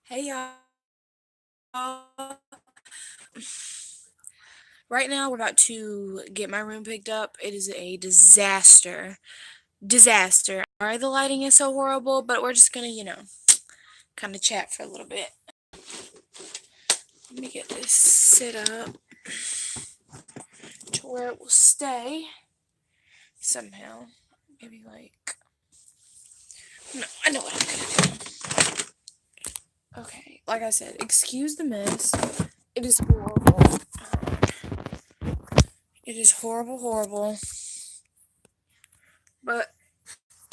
Hey y'all. Right now we're about to get my room picked up. It is a disaster. Disaster. Sorry the lighting is so horrible, but we're just gonna, kind of chat for a little bit. Let me get this set up to where it will stay somehow. Maybe like no, I know what I'm gonna do. Okay, like I said, excuse the mess. It is horrible. It is horrible, horrible. But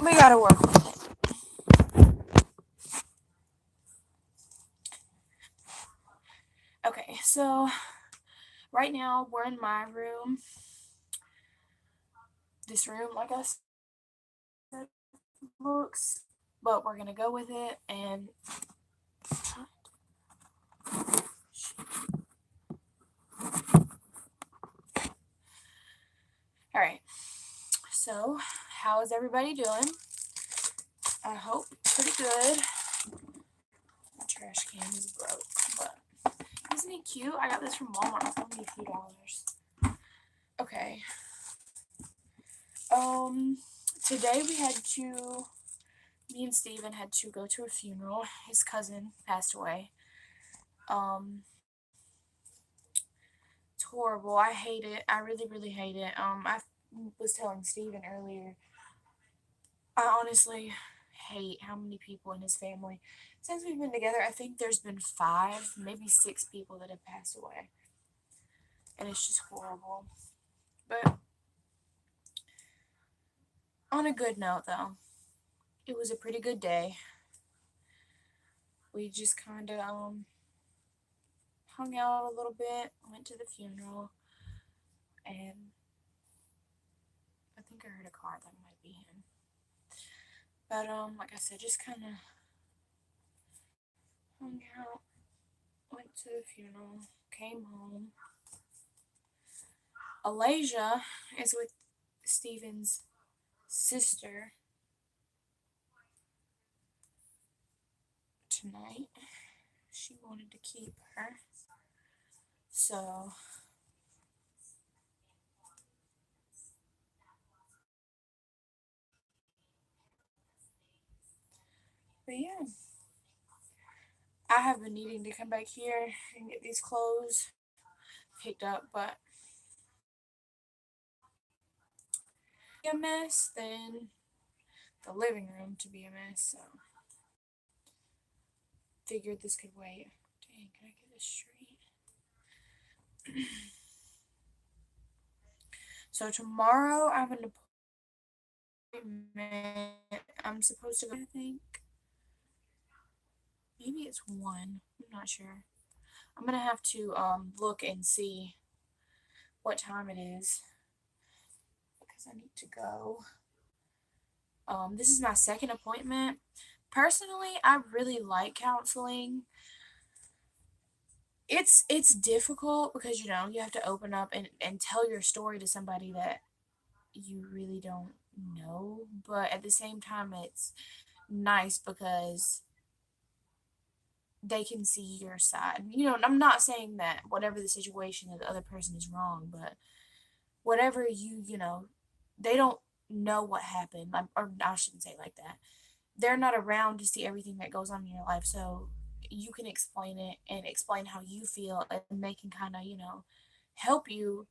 we gotta work with it. Okay, so right now we're in my room. This room, like I said, looks, but we're gonna go with it and. All right. So, how is everybody doing? I hope pretty good. My trash can is broke, but isn't it cute? I got this from Walmart. It's only a few dollars. Okay. Um, Today we had to. Me and Steven had to go to a funeral. His cousin passed away. Um, it's horrible. I hate it. I really, really hate it. I was telling Steven earlier. I honestly hate how many people in his family. Since we've been together, I think there's been five, maybe six people that have passed away. And it's just horrible. But on a good note, though, it was a pretty good day. We just kind of hung out a little bit, went to the funeral, and I think I heard a car that might be him. But like I said, just kind of hung out, went to the funeral, came home. Alasia is with Steven's sister tonight. She wanted to keep her. So, but yeah, I have been needing to come back here and get these clothes picked up, but a mess, then the living room to be a mess. So, figured this could wait. Dang, can I get this straight? So, tomorrow I have an appointment. I'm supposed to go, I think. Maybe it's one. I'm not sure. I'm gonna have to look and see what time it is because I need to go. This is my second appointment. Personally, I really like counseling. It's difficult because you have to open up and tell your story to somebody that you really don't know, but at the same time it's nice because they can see your side. I'm not saying that whatever the situation that the other person is wrong, but whatever they don't know what happened. Or I shouldn't say it like that. They're not around to see everything that goes on in your life, so you can explain it and explain how you feel, and they can kind of, help you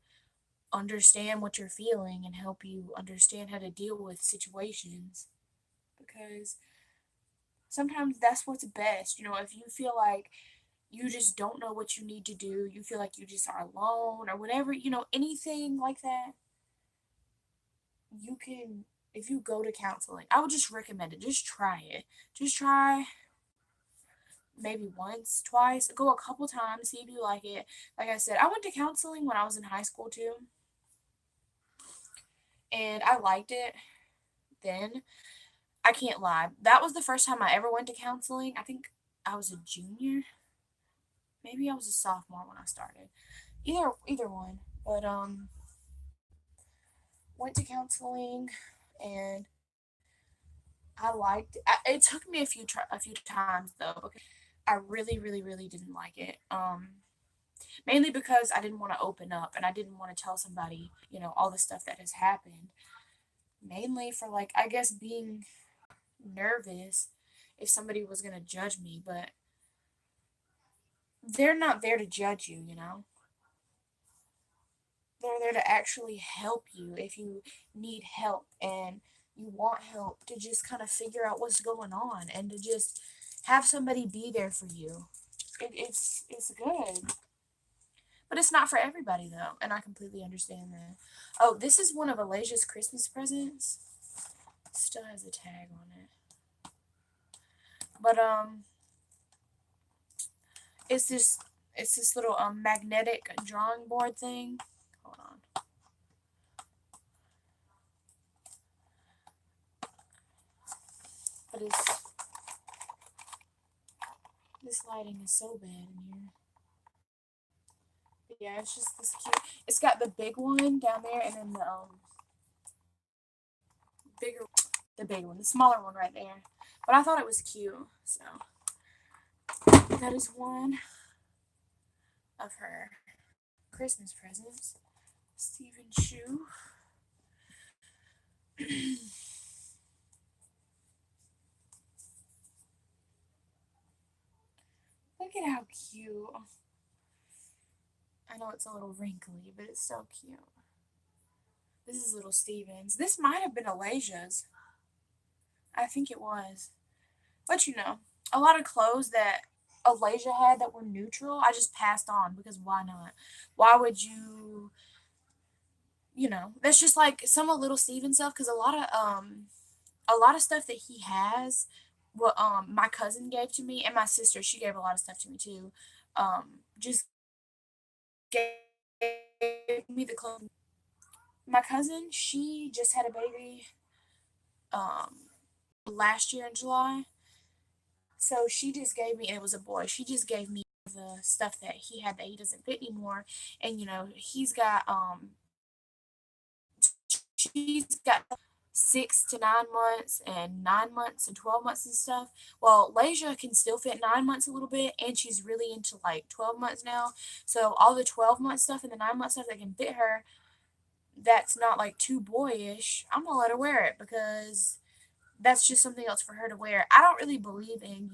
understand what you're feeling and help you understand how to deal with situations because sometimes that's what's best. If you feel like you just don't know what you need to do, you feel like you just are alone or whatever, anything like that, you can, if you go to counseling, I would just recommend it. Just try it. Just try maybe once, twice, go a couple times, see if you like it. Like I said, I went to counseling when I was in high school too, and I liked it then. I can't lie. That was the first time I ever went to counseling. I think I was a junior. Maybe I was a sophomore when I started. Either one. But went to counseling and I liked it. It took me a few times though because I really, really, really didn't like it. Mainly because I didn't want to open up and I didn't want to tell somebody, all the stuff that has happened. Mainly for like, I guess being nervous if somebody was going to judge me, but they're not there to judge you, you know? They're there to actually help you if you need help and you want help to just kind of figure out what's going on and to just have somebody be there for you. It's good. But it's not for everybody though, and I completely understand that. Oh, this is one of Alaja's Christmas presents. Still has a tag on it. But it's this it's this little magnetic drawing board thing. Hold on. But this lighting is so bad in here. But yeah, it's just this cute. It's got the big one down there and then bigger the big one, the smaller one right there. But I thought it was cute, so that is one of her Christmas presents. Stephen Shoe. Look at how cute. I know it's a little wrinkly, but it's so cute. This is little Steven's. This might have been Alaja's. I think it was. But a lot of clothes that Alaja had that were neutral, I just passed on because why not? Why would you, that's just like some of little Steven stuff because a lot of stuff that he has, what my cousin gave to me and my sister, she gave a lot of stuff to me too. Just gave me the clothes. My cousin, she just had a baby um last year in July. So she just gave me, and it was a boy. She just gave me the stuff that he had that he doesn't fit anymore. And he's got she's got 6 to 9 months and 9 months and 12 months and stuff. Well, Lasia can still fit 9 months a little bit, and she's really into like 12 months now. So all the 12 month stuff and the 9 month stuff that can fit her, that's not like too boyish. I'm gonna let her wear it because that's just something else for her to wear. I don't really believe in,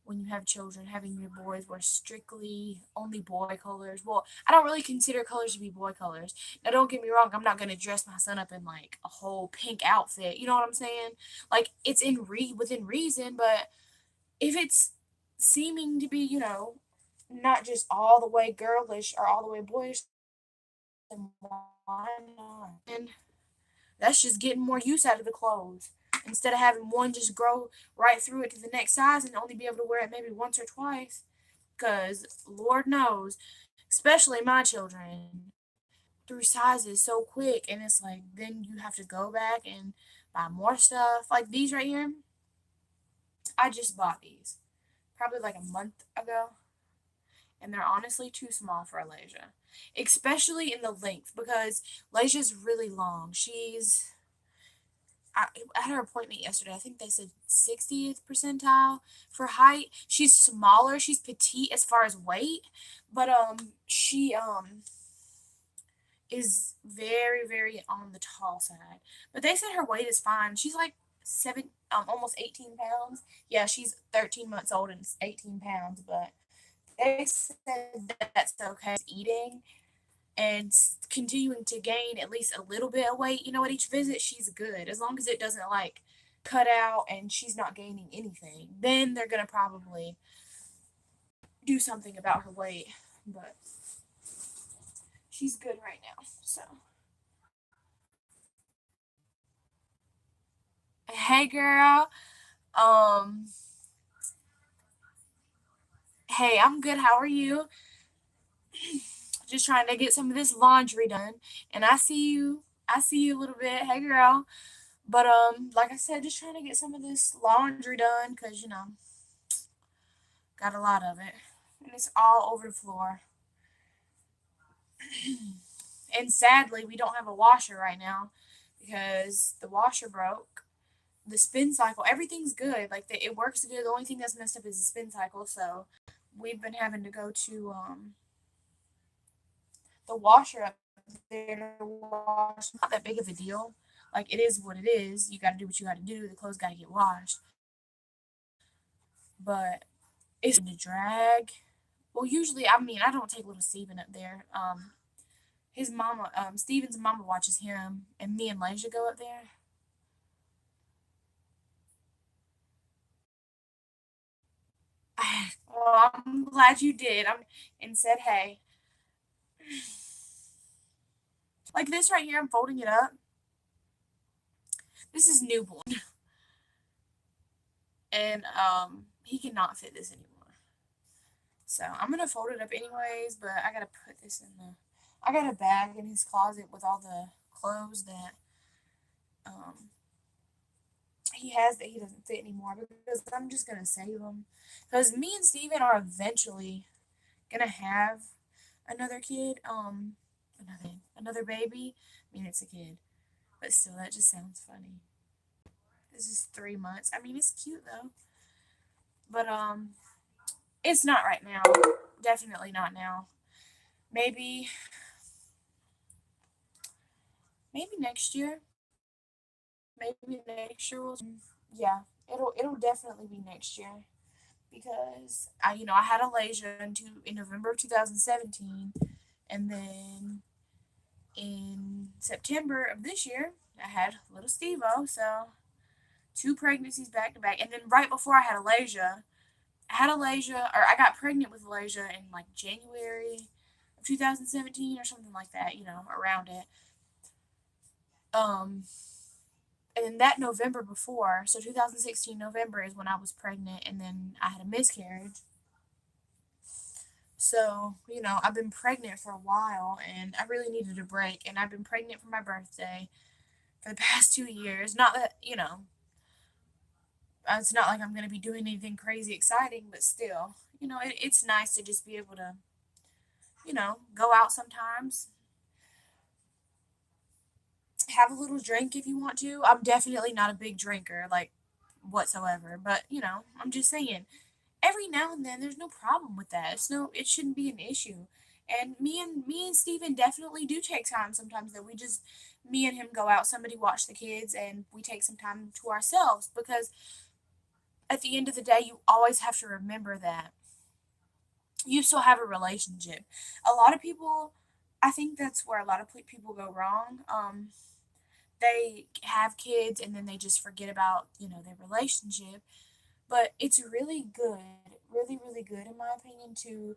when you have children, having your boys wear strictly only boy colors. Well, I don't really consider colors to be boy colors. Now, don't get me wrong, I'm not gonna dress my son up in like a whole pink outfit. You know what I'm saying? Like it's within reason, but if it's seeming to be, not just all the way girlish or all the way boyish, then why not? And that's just getting more use out of the clothes. Instead of having one just grow right through it to the next size and only be able to wear it maybe once or twice. Because Lord knows, especially my children, through sizes so quick. And it's like, then you have to go back and buy more stuff. Like these right here, I just bought these probably like a month ago. And they're honestly too small for Alasia, especially in the length because Lasia's really long. I had her appointment yesterday. I think they said 60th percentile for height. She's smaller. She's petite as far as weight, but she is very very on the tall side. But they said her weight is fine. She's like almost 18 pounds. Yeah, she's 13 months old and 18 pounds, but they said that's okay. Eating and continuing to gain at least a little bit of weight, at each visit, she's good. As long as it doesn't like cut out and she's not gaining anything, then they're gonna probably do something about her weight. But she's good right now. So, hey girl, um, hey, I'm good. How are you? Just trying to get some of this laundry done, and I see you. I see you a little bit. Hey girl. But like I said, just trying to get some of this laundry done because got a lot of it, and it's all over the floor. And sadly, we don't have a washer right now because the washer broke. the spin cycle, everything's good. Like it works good. The only thing that's messed up is the spin cycle. So we've been having to go to the washer up there to wash. Not that big of a deal. Like it is what it is. You got to do what you got to do. The clothes got to get washed. But it's to drag. Well, usually, I mean, I don't take little Steven up there. His mama, Steven's mama watches him, and me and Lasia go up there. Well, I'm glad you did. And said, hey, like this right here, I'm folding it up. This is newborn, and he cannot fit this anymore. So I'm gonna fold it up anyways, but I gotta put this in the. I got a bag in his closet with all the clothes that um he has that he doesn't fit anymore because I'm just gonna save them. Because me and Steven are eventually gonna have another kid, another baby. I mean it's a kid, but still that just sounds funny. This is 3 months. I mean it's cute though. But it's not right now. Definitely not now. Maybe maybe next year. Maybe next year we'll yeah, it'll definitely be next year. Because I had Alasia in November of 2017, and then in September of this year I had little Steve-O, so two pregnancies back to back, and then right before I got pregnant with Alasia in like January of 2017 or something like that, around it. Um, and then that November before, so 2016 November is when I was pregnant, and then I had a miscarriage. So, I've been pregnant for a while and I really needed a break. And I've been pregnant for my birthday for the past 2 years. Not that, it's not like I'm going to be doing anything crazy exciting, but still, it's nice to just be able to, go out sometimes, have a little drink if you want to. I'm definitely not a big drinker, like whatsoever, but, I'm just saying, every now and then there's no problem with that. It shouldn't be an issue. And me and Steven definitely do take time sometimes that we just me and him go out, somebody watch the kids and we take some time to ourselves because at the end of the day you always have to remember that you still have a relationship. A lot of people I think that's where a lot of people go wrong. They have kids and then they just forget about, their relationship. But it's really good, really, really good, in my opinion, to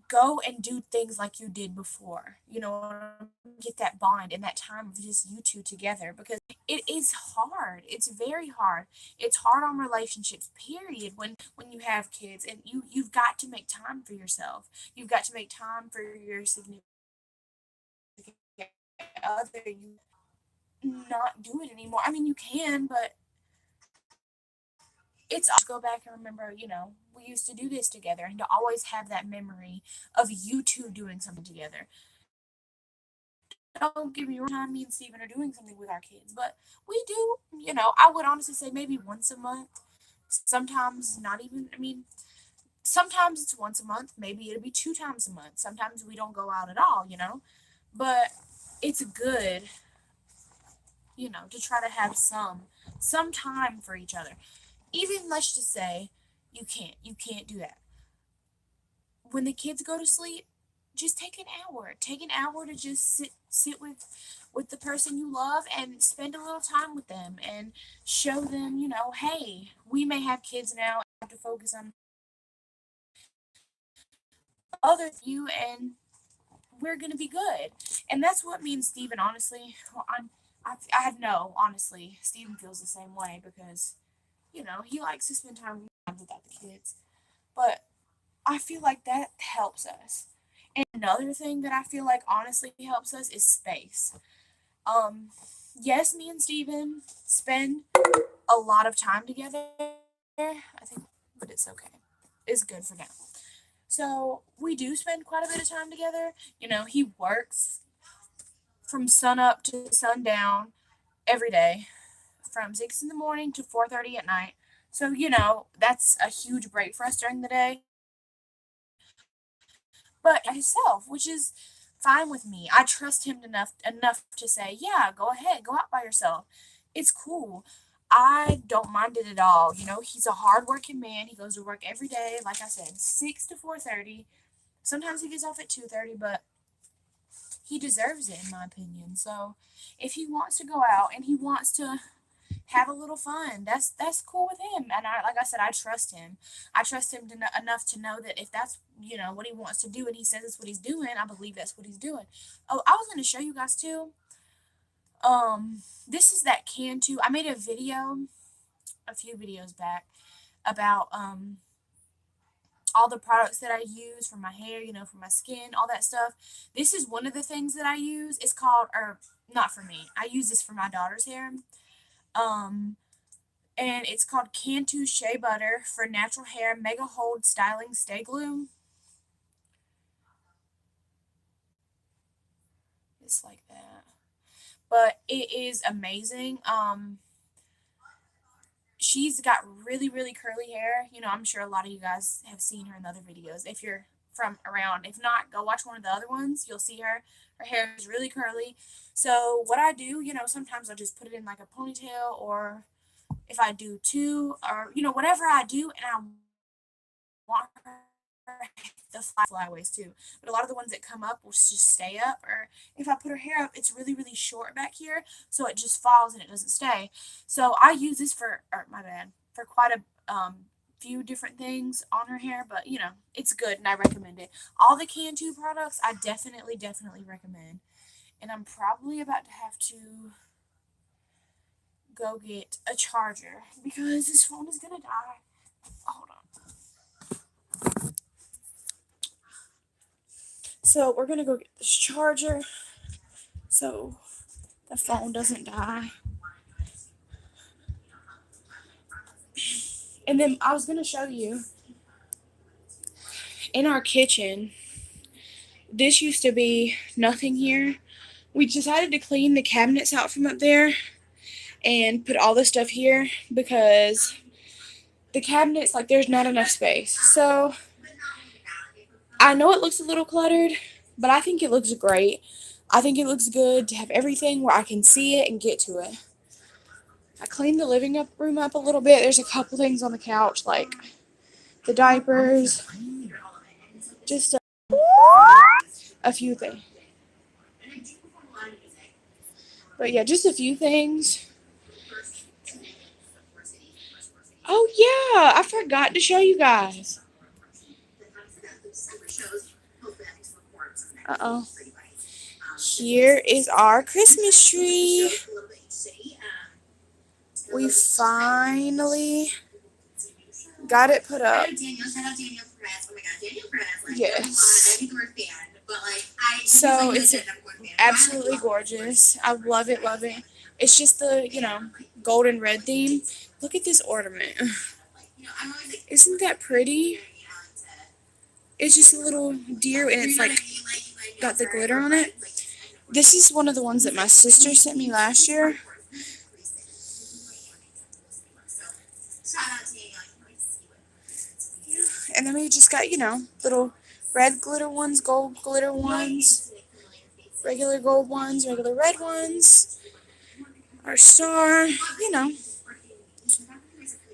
go and do things like you did before. Get that bond and that time of just you two together because it is hard. It's very hard. It's hard on relationships, period, when you have kids and you've got to make time for yourself. You've got to make time for your significant other. You not do it anymore. I mean, you can, but it's go back and remember, we used to do this together and to always have that memory of you two doing something together. Don't give me wrong time, me and Steven are doing something with our kids, but we do, I would honestly say maybe once a month. Sometimes not even, I mean, sometimes it's once a month, maybe it'll be 2 times a month. Sometimes we don't go out at all, but it's good, to try to have some time for each other. Even let's just say you can't do that when the kids go to sleep. Just take an hour to just sit with the person you love and spend a little time with them and show them, hey, we may have kids now, have to focus on other you, and we're gonna be good. And that's what me and Steven, honestly, well, I know, honestly, Steven feels the same way because he likes to spend time without the kids. But I feel like that helps us. And another thing that I feel like honestly helps us is space. Um, yes, me and Steven spend a lot of time together. I think, but it's okay. It's good for now. So we do spend quite a bit of time together. He works from sun up to sundown every day from 6 in the morning to 4:30 at night. So, you know, that's a huge break for us during the day. But himself, which is fine with me. I trust him enough to say, "Yeah, go ahead, go out by yourself. It's cool." I don't mind it at all. You know, he's a hardworking man. He goes to work every day, like I said, 6 to 4:30. Sometimes he gets off at 2:30, but he deserves it in my opinion. So, if he wants to go out and he wants to have a little fun, that's cool with him. And I, like I said, I trust him. I trust him enough to know that if that's, you know, what he wants to do and he says it's what he's doing, I believe that's what he's doing. Oh, I was going to show you guys too. This is that Cantu. I made a video a few videos back about all the products that I use for my hair, you know, for my skin, all that stuff. This is one of the things that I use. It's called, or not for me. I use this for my daughter's hair. Um, and it's called Cantu Shea Butter for Natural Hair Mega Hold Styling Stay Glue. It's like that. But it is amazing. She's got really, really curly hair. You know, I'm sure a lot of you guys have seen her in other videos. If you're from around, if not, go watch one of the other ones. You'll see her. Her hair is really curly. So what I do, you know, sometimes I'll just put it in like a ponytail, or if I do two, or you know, whatever I do, and I want her the flyaways too. But a lot of the ones that come up will just stay up, or if I put her hair up, it's really, really short back here, so it just falls and it doesn't stay. So I use this for, or my bad, for quite a few different things on her hair, but you know, it's good and I recommend it. All the Cantu products I definitely, definitely recommend. And I'm probably about to have to go get a charger because this phone is gonna die. Hold on. So we're gonna go get this charger so the phone doesn't die. And then I was gonna show you in our kitchen. This used to be nothing here. We decided to clean the cabinets out from up there and put all the stuff here because the cabinets, like, there's not enough space. So I know it looks a little cluttered, but I think it looks great. I think it looks good to have everything where I can see it and get to it. I cleaned the room up a little bit. There's a couple things on the couch, like the diapers, just a few things. But yeah, just a few things. Oh yeah, I forgot to show you guys. Uh-oh. Here is our Christmas tree. We finally got it put up. Yes. So it's absolutely gorgeous. I love it, love it. It's just the, you know, golden red theme. Look at this ornament. Isn't that pretty? It's just a little deer and it's like got the glitter on it. This is one of the ones that my sister sent me last year. And then we just got, you know, little red glitter ones, gold glitter ones, regular gold ones, regular red ones, our star, you know.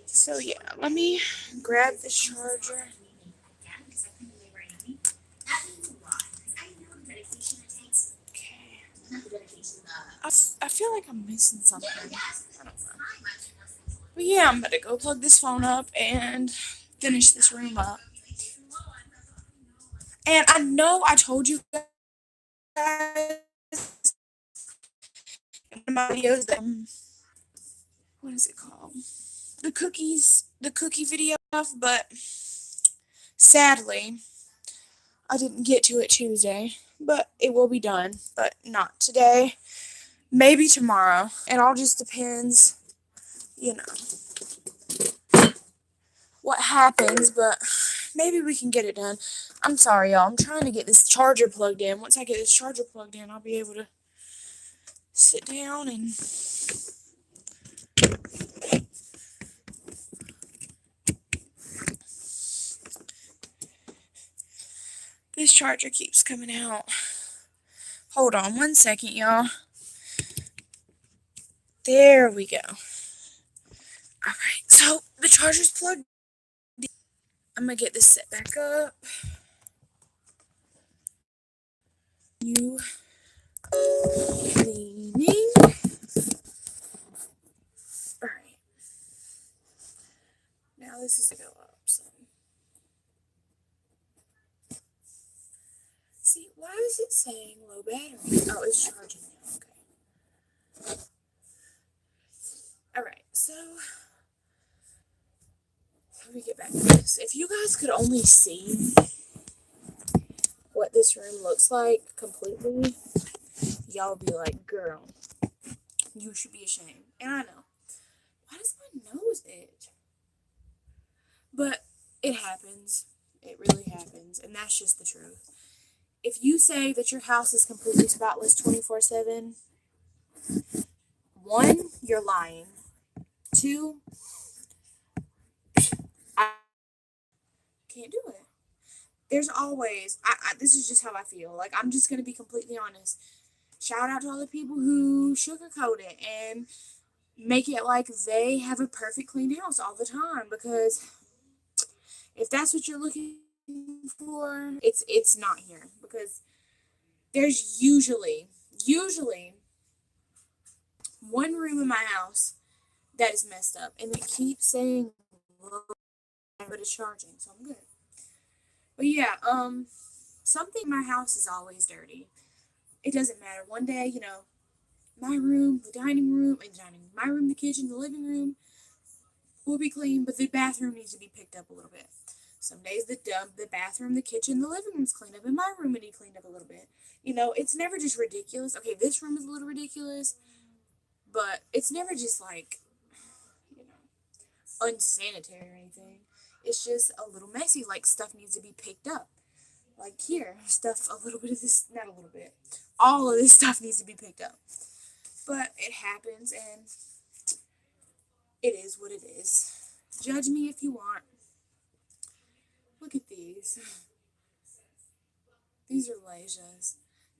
So yeah, let me grab this charger. Okay. I feel like I'm missing something. I don't know. But yeah, I'm about to go plug this phone up and finish this room up. And I know I told you guys in my videos that, what is it called? The cookie video stuff, but sadly, I didn't get to it Tuesday. But it will be done, but not today. Maybe tomorrow. It all just depends, you know, what happens, but maybe we can get it done. I'm sorry, y'all. I'm trying to get this charger plugged in. Once I get this charger plugged in, I'll be able to sit down and This charger keeps coming out. Hold on 1 second, y'all. There we go. Alright, so the charger's plugged in. I'm gonna get this set back up. You cleaning. Alright. Now this is to go up some. See, why is it saying low battery? Oh, it's charging now. Okay. Alright, so let me get back to this. If you guys could only see what this room looks like completely, y'all be like, girl, you should be ashamed. And I know. Why does my nose itch? But it happens. It really happens. And that's just the truth. If you say that your house is completely spotless 24/7, 1, you're lying. 2, I can't do it. There's always, this is just how I feel. Like, I'm just going to be completely honest. Shout out to all the people who sugarcoat it and make it like they have a perfect clean house all the time, because if that's what you're looking for, it's not here, because there's usually 1 room in my house that is messed up, and it keeps saying low, but it's charging, so I'm good. But yeah, something in my house is always dirty. It doesn't matter. One day, my room, the dining room, my room, the kitchen, the living room will be clean, but the bathroom needs to be picked up a little bit. Some days the bathroom, the kitchen, the living room's cleaned up, and my room will need cleaned up a little bit. It's never just ridiculous. Okay, this room is a little ridiculous, but it's never just like, unsanitary or anything. It's just a little messy, like stuff needs to be picked up. Like here, a little bit of this, not a little bit, all of this stuff needs to be picked up. But it happens, and it is what it is. Judge me if you want. Look at these. These are Leisias.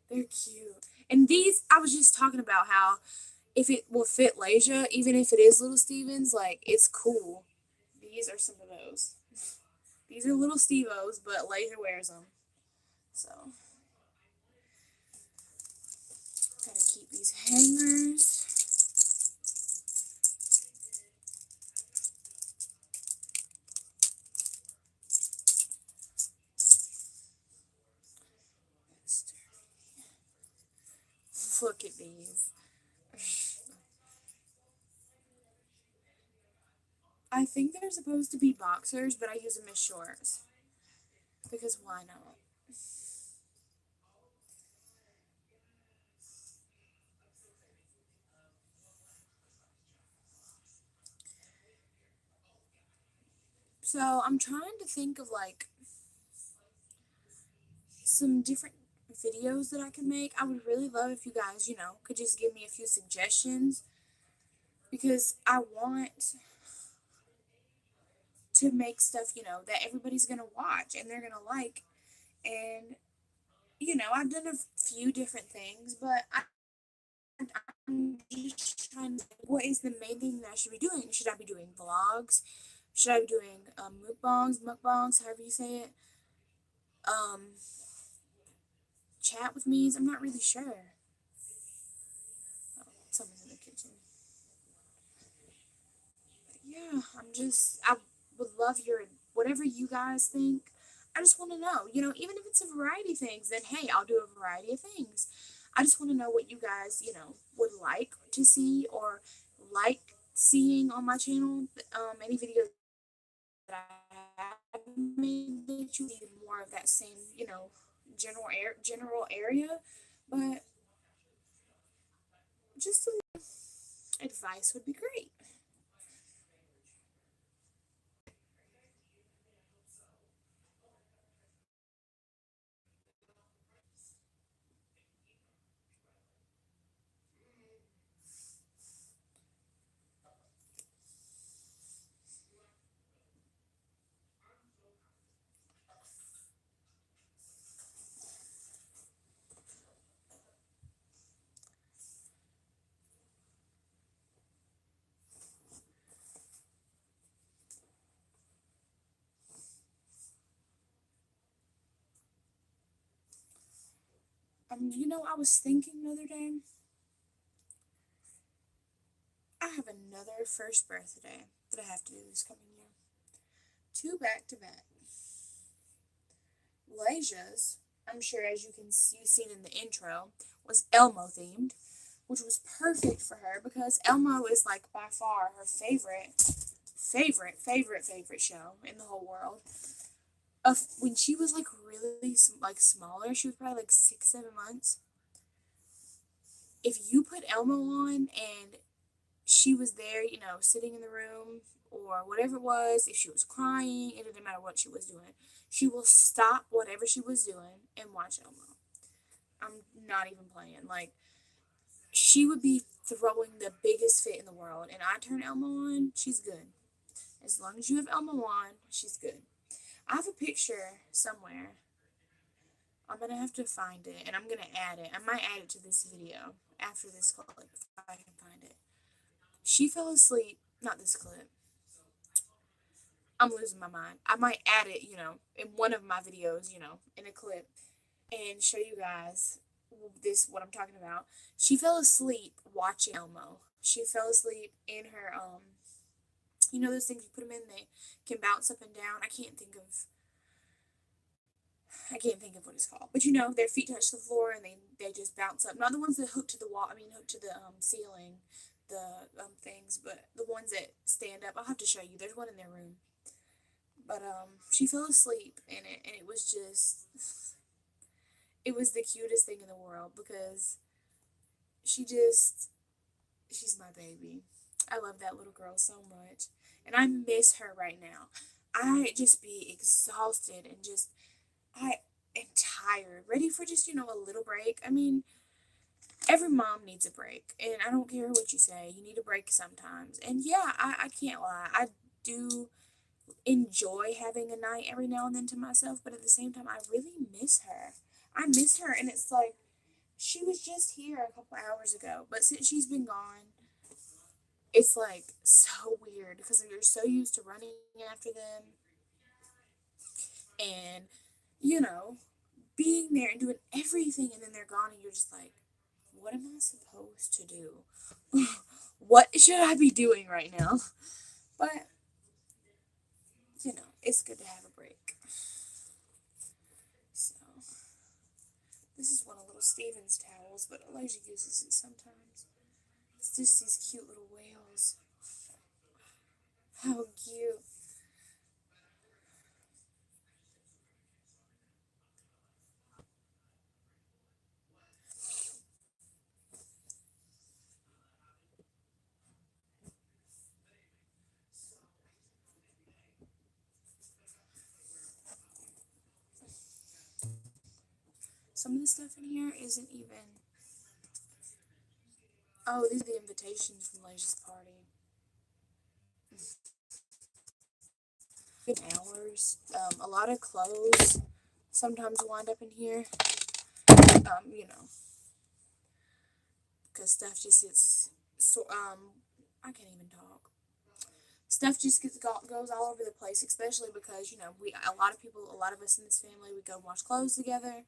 They're cute. And these, I was just talking about how if it will fit Leisia, even if it is little Stevens, like, it's cool. These are some of those. These are little Stevos, but Leisia wears them. So, gotta keep these hangers. Look at these. I think they're supposed to be boxers, but I use them as shorts. Because why not? So I'm trying to think of like some different videos that I could make. I would really love if you guys, could just give me a few suggestions, because I want to make stuff, that everybody's gonna watch and they're gonna like. And I've done a few different things, but I'm just trying to, what is the main thing that I should be doing? Should I be doing vlogs? Should I be doing mukbangs, however you say it? Chat with me's? I'm not really sure. Oh, someone's in the kitchen. But yeah, I would love whatever you guys think. I just want to know, even if it's a variety of things, then hey, I'll do a variety of things. I just want to know what you guys, would like to see or like seeing on my channel. Any videos that I have made that you need more of that same, general area. But just some advice would be great. I was thinking the other day, I have another first birthday that I have to do this coming year. Two back to back. Leja's, I'm sure as you've seen in the intro, was Elmo themed, which was perfect for her because Elmo is like by far her favorite show in the whole world. When she was like really like smaller, she was probably like 6, 7 months. If you put Elmo on and she was there, sitting in the room or whatever it was, if she was crying, it didn't matter what she was doing. She will stop whatever she was doing and watch Elmo. I'm not even playing. Like, she would be throwing the biggest fit in the world, and I turn Elmo on, she's good. As long as you have Elmo on, she's good. I have a picture somewhere. I'm gonna have to find it, and I'm gonna add it. I might add it to this video after this clip if I can find it. She fell asleep. Not this clip. I'm losing my mind. I might add it, in one of my videos, in a clip, and show you guys what I'm talking about. She fell asleep watching Elmo. She fell asleep in her those things you put them in, they can bounce up and down. I can't think of what it's called. But their feet touch the floor and they just bounce up. Not the ones that hook to the wall. Hook to the ceiling, the things, but the ones that stand up. I'll have to show you. There's one in their room. But she fell asleep in it, and it was the cutest thing in the world because she's my baby. I love that little girl so much, and I miss her right now. I just be exhausted and I am tired, ready for just a little break. Every mom needs a break, and I don't care what you say. You need a break sometimes, and yeah, I can't lie. I do enjoy having a night every now and then to myself, but at the same time, I really miss her. I miss her, and it's like she was just here a couple hours ago, but since she's been gone, it's like so weird because you're so used to running after them and, you know, being there and doing everything, and then they're gone, and you're just like, what am I supposed to do? What should I be doing right now? But, it's good to have a break. So, this is one of little Steven's towels, but Elijah uses it sometimes. It's just these cute little whales. How cute. Some of the stuff in here isn't even. Oh, these are the invitations from Elijah's party. Good hours. A lot of clothes sometimes wind up in here. Because stuff just gets I can't even talk. Stuff just goes all over the place, especially because a lot of us in this family, we go wash clothes together.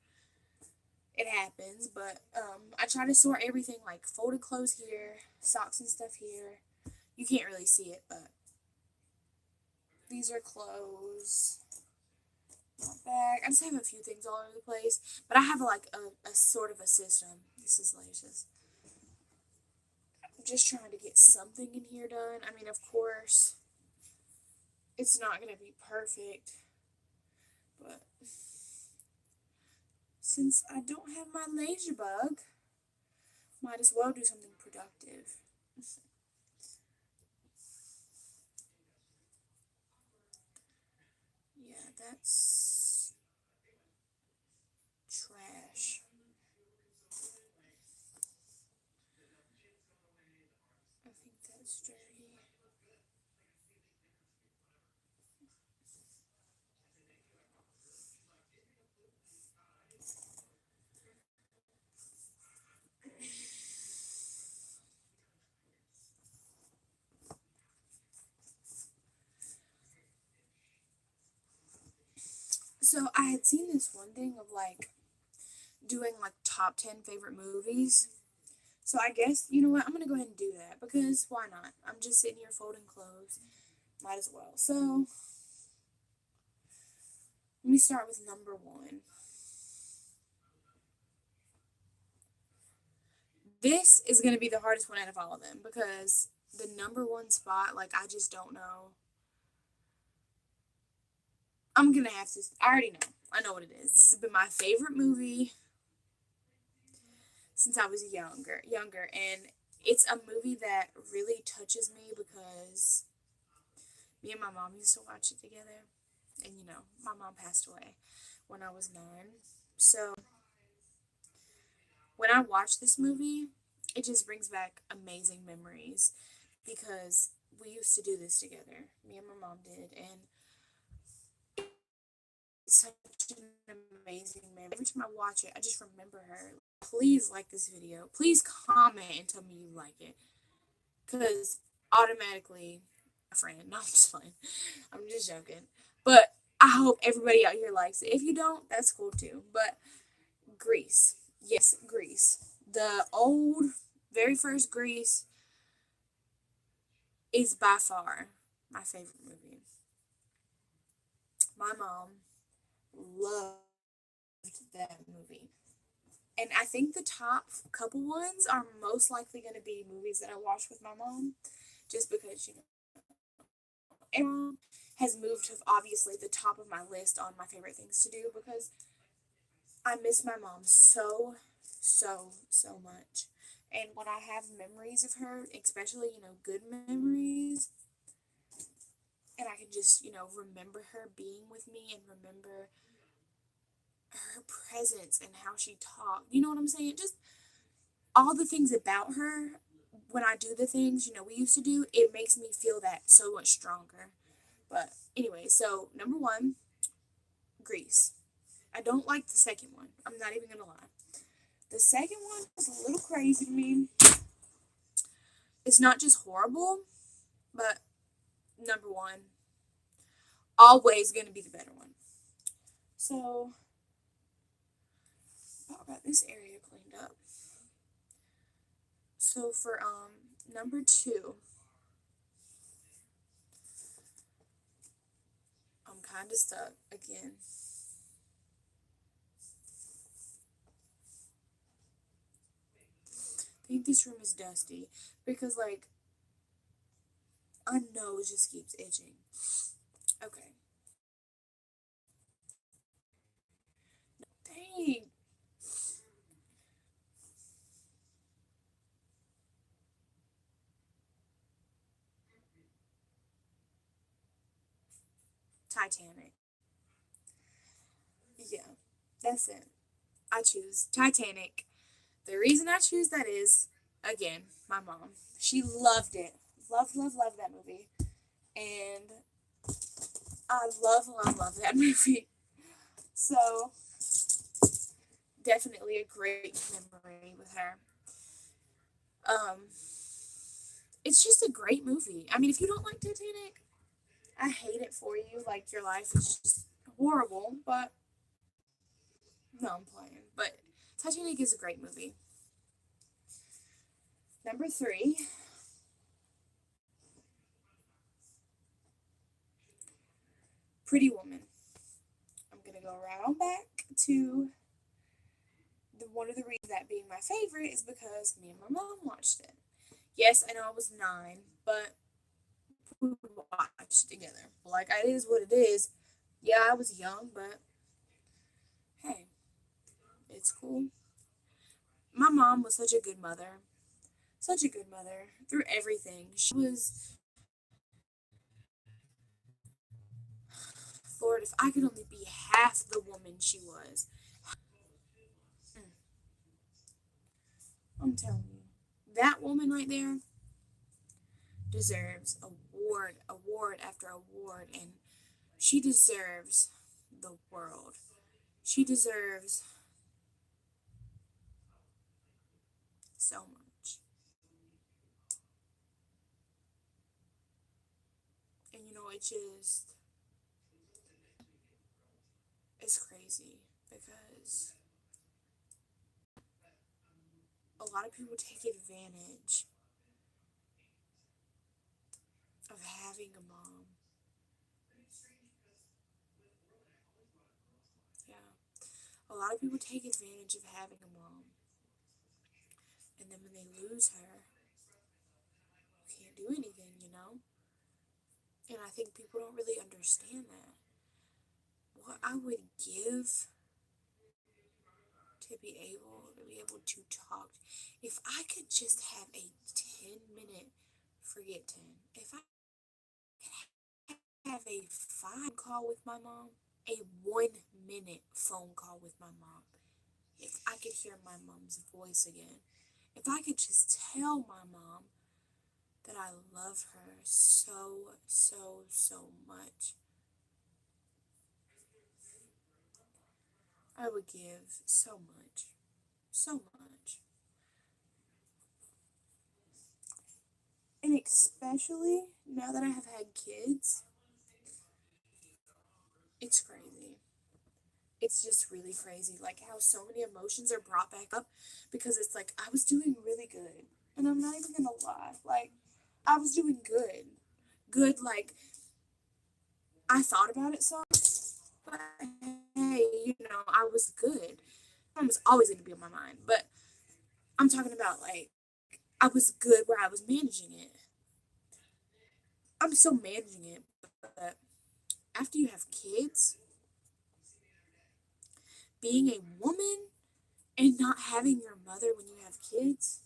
It happens, but I try to sort everything, like folded clothes here, socks and stuff here. You can't really see it, but these are clothes. My bag. I just have a few things all over the place, but I have a sort of a system. This is Lace's. I'm just trying to get something in here done. Of course, it's not going to be perfect, but since I don't have my laser bug, might as well do something productive. Yeah, that's trash. I think that's dirty. So I had seen this one thing of doing top 10 favorite movies. So I guess, you know what, I'm gonna go ahead and do that because why not? I'm just sitting here folding clothes. Might as well. So let me start with number one. This is gonna be the hardest one out of all of them because the number one spot, like, I just don't know. I'm gonna have to. I already know. I know what it is. This has been my favorite movie since I was younger, and it's a movie that really touches me because me and my mom used to watch it together, and my mom passed away when I was 9. So when I watch this movie, it just brings back amazing memories because we used to do this together. Me and my mom did, and it's such an amazing memory. Every time I watch it, I just remember her. Please like this video. Please comment and tell me you like it. Because automatically, a friend. No, I'm just playing. I'm just joking. But I hope everybody out here likes it. If you don't, that's cool too. But Grease. Yes, Grease. The old, very first Grease is by far my favorite movie. My mom loved that movie. And I think the top couple ones are most likely going to be movies that I watch with my mom, just because, everyone has moved to obviously the top of my list on my favorite things to do because I miss my mom so, so, so much. And when I have memories of her, especially, good memories, and I can just, remember her being with me and remember her presence and how she talked. You know what I'm saying? Just all the things about her, when I do the things, we used to do, it makes me feel that so much stronger. But anyway, so number one, Grease. I don't like the second one. I'm not even gonna lie. The second one is a little crazy to me. It's not just horrible, but number one, always gonna be the better one. So, oh, I got this area cleaned up. So for number two, I'm kind of stuck again. I think this room is dusty because, like, I know it just keeps itching. Okay. Dang. Titanic. Yeah, that's it. I choose Titanic. The reason I choose that is, again, my mom. She loved it. Loved, loved, loved that movie. And I love, love, love that movie. So, definitely a great memory with her. Um, it's just a great movie. I mean, if you don't like Titanic, I hate it for you. Like, your life is just horrible. But, no, I'm playing. But Titanic is a great movie. Number three, Pretty Woman. I'm going to go right on back to one of the reasons that being my favorite is because me and my mom watched it. Yes, I know I was 9, but we watched together. Like, it is what it is. Yeah, I was young, but hey, it's cool. My mom was such a good mother. Such a good mother through everything. She was, Lord, if I could only be half the woman she was. Mm, I'm telling you, that woman right there deserves award after award, and she deserves the world. She deserves so much. And it's crazy because a lot of people take advantage of having a mom. Yeah. A lot of people take advantage of having a mom. And then when they lose her, you can't do anything. And I think people don't really understand that. What I would give to be able to talk. If I could just have a 10-minute, forget 10, if I could have a 5 call with my mom, a 1-minute phone call with my mom, if I could hear my mom's voice again, if I could just tell my mom that I love her so, so, so much, I would give so much. So much. And especially now that I have had kids, it's crazy. It's just really crazy. Like how so many emotions are brought back up because it's like I was doing really good. And I'm not even gonna lie. Like, I was doing good. Good, like, I thought about it some, but hey, I was good. I was always gonna be on my mind. But I'm talking about, like, I was good where I was managing it. I'm still managing it, but after you have kids, being a woman and not having your mother when you have kids,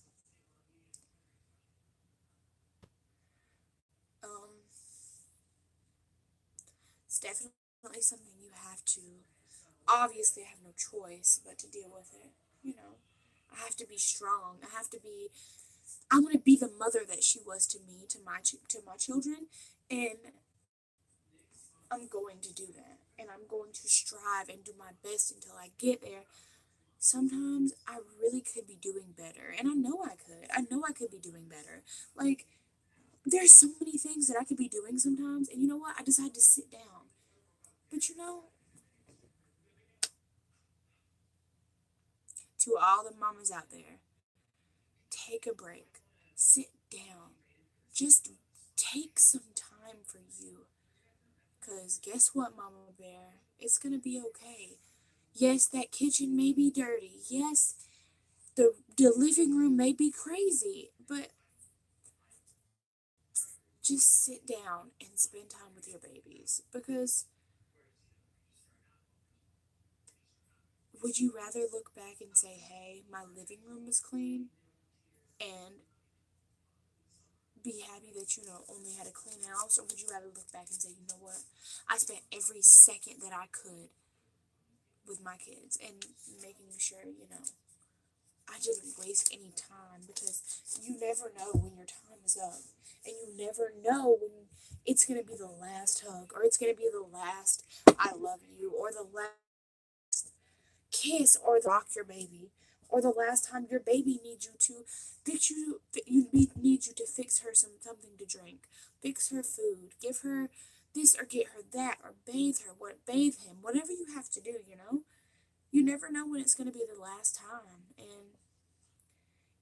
um, it's definitely something you have to. Obviously, I have no choice but to deal with it. You know, I have to be strong. I have to be. I want to be the mother that she was to me, to my children, and I'm going to do that. And I'm going to strive and do my best until I get there. Sometimes I really could be doing better, and I know I could. I know I could be doing better. Like, there's so many things that I could be doing sometimes, and you know what? I decide to sit down. But to all the mamas out there, take a break, sit down, just take some time for you. Because guess what, Mama Bear? It's gonna be okay. Yes, that kitchen may be dirty. Yes, the living room may be crazy, but just sit down and spend time with your babies. Because would you rather look back and say, hey, my living room was clean, and be happy that only had a clean house, or would you rather look back and say, you know what, I spent every second that I could with my kids and making sure I didn't waste any time, because you never know when your time is up, and you never know when it's gonna be the last hug, or it's gonna be the last I love you, or the last kiss, or the rock your baby, or the last time your baby needs you to needs you to fix her something to drink, fix her food, give her this or get her that, or bathe him, whatever you have to do. You never know when it's going to be the last time, and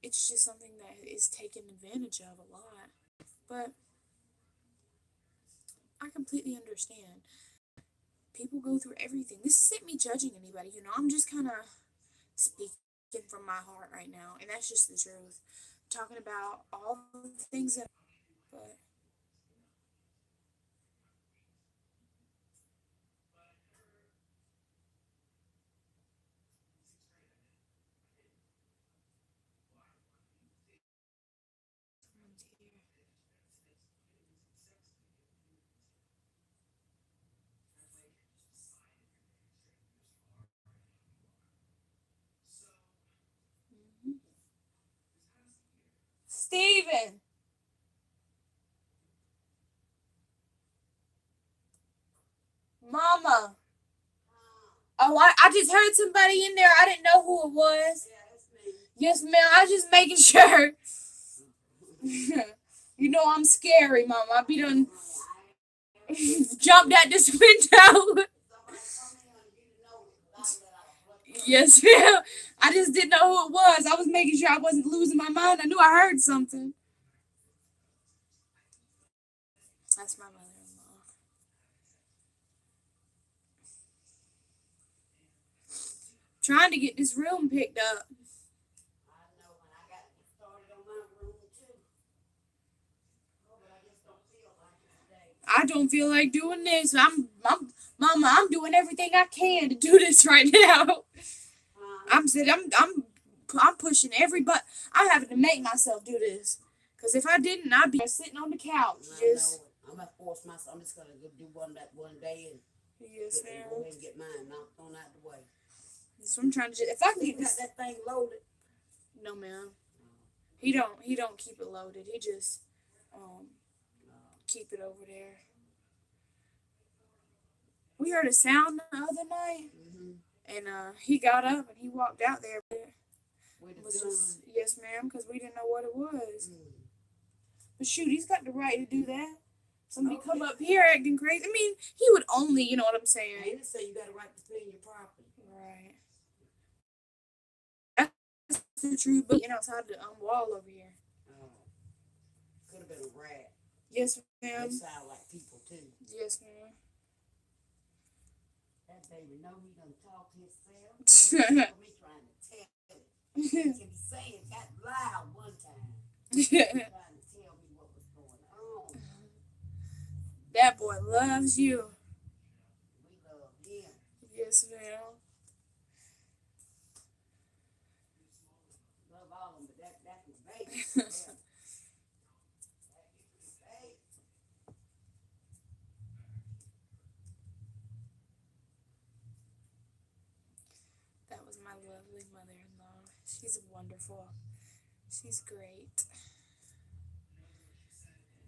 it's just something that is taken advantage of a lot. But I completely understand. People go through everything. This isn't me judging anybody. I'm just kind of speaking from my heart right now, and that's just the truth. Talking about all the things that, but someone's here. Mhm. Steven! Mama! Oh, I just heard somebody in there. I didn't know who it was. Yes, ma'am. I was just making sure. I'm scary, Mama. I be done jumped out this window. Yes, ma'am. I just didn't know who it was. I was making sure I wasn't losing my mind. I knew I heard something. That's my mother-in-law. Trying to get this room picked up. I know when I got started on my room too. Oh, but I just don't feel like it today. I don't feel like doing this. Mama, I'm doing everything I can to do this right now. I'm pushing every button. I'm having to make myself do this. Cause if I didn't, I'd be sitting on the couch. I know it. I'm gonna force myself. I'm just gonna go do one day and Yes, go ahead and get mine knocked on out the way. That's what I'm trying to do. If I can You get got this, that thing loaded? no, ma'am. He don't keep it loaded. He just keep it over there. We heard a sound the other night, and he got up and he walked out there. With It the was gun. just yes, ma'am, because we didn't know what it was. Mm. But shoot, he's got the right to do that. Somebody Okay. come up here acting crazy. I mean, he would only, you know what I'm I saying? ain't say you got a right to play in your property. Right. That's the truth. But outside the wall over here. Oh. Could have been a rat. Yes, ma'am. They sound like people too. Yes, ma'am. That baby know he done talk himself. Me trying to tell him. He can be saying got loud one time. Trying to tell me what was going on. That boy loves you. We love him. Yes, ma'am. Love all of them, but that's his baby. Yeah. That is his baby. That was my lovely mother-in-law. She's wonderful. She's great.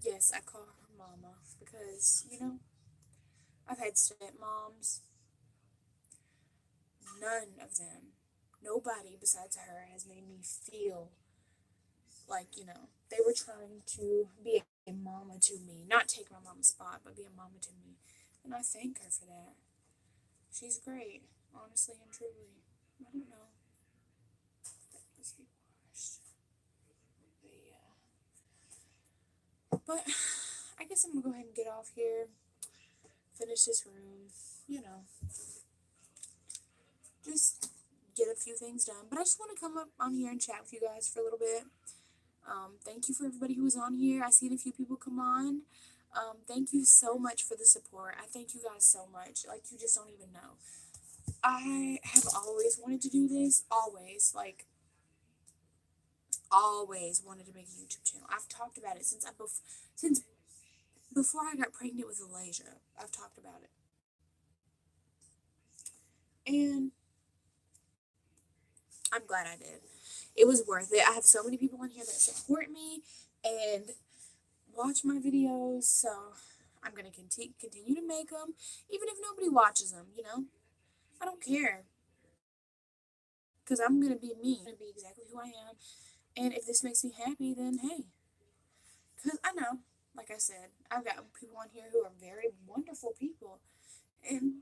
Yes, I call her mama because, I've had stepmoms. None of them, nobody besides her has made me feel like, they were trying to be a mama to me. Not take my mama's spot, but be a mama to me. And I thank her for that. She's great, honestly and truly. I don't know. That must be washed. But I guess I'm gonna go ahead and get off here. Finish this room. Just get a few things done. But I just want to come up on here and chat with you guys for a little bit. Thank you for everybody who was on here. I seen a few people come on. Thank you so much for the support. I thank you guys so much. Like, you just don't even know. I have always wanted to do this. Always. Like, always wanted to make a YouTube channel. I've talked about it since before I got pregnant with Elijah. I've talked about it. And I'm glad I did. It was worth it. I have so many people on here that support me and watch my videos, so I'm going to continue to make them, even if nobody watches them, I don't care. Because I'm going to be me. I'm going to be exactly who I am. And if this makes me happy, then hey. Because I know, like I said, I've got people on here who are very wonderful people. And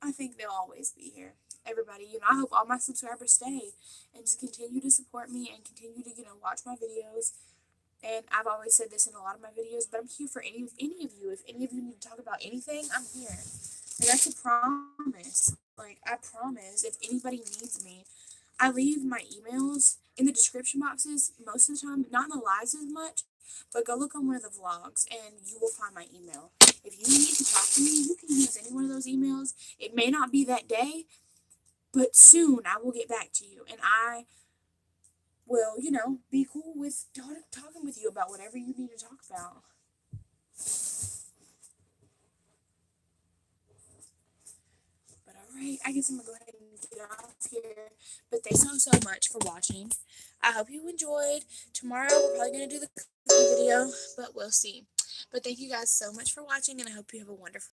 I think they'll always be here. Everybody, I hope all my subscribers stay and just continue to support me and continue to, watch my videos. And I've always said this in a lot of my videos, but I'm here for any of you. If any of you need to talk about anything, I'm here. And that's a promise. Like, I promise, if anybody needs me, I leave my emails in the description boxes most of the time, not in the lives as much, but go look on one of the vlogs and you will find my email. If you need to talk to me, you can use any one of those emails. It may not be that day, but soon I will get back to you. And I will, be cool with talking with you about whatever you need to talk about. But alright, I guess I'm going to go ahead and get off here. But thanks so much for watching. I hope you enjoyed. Tomorrow we're probably going to do the cookie video, but we'll see. But thank you guys so much for watching, and I hope you have a wonderful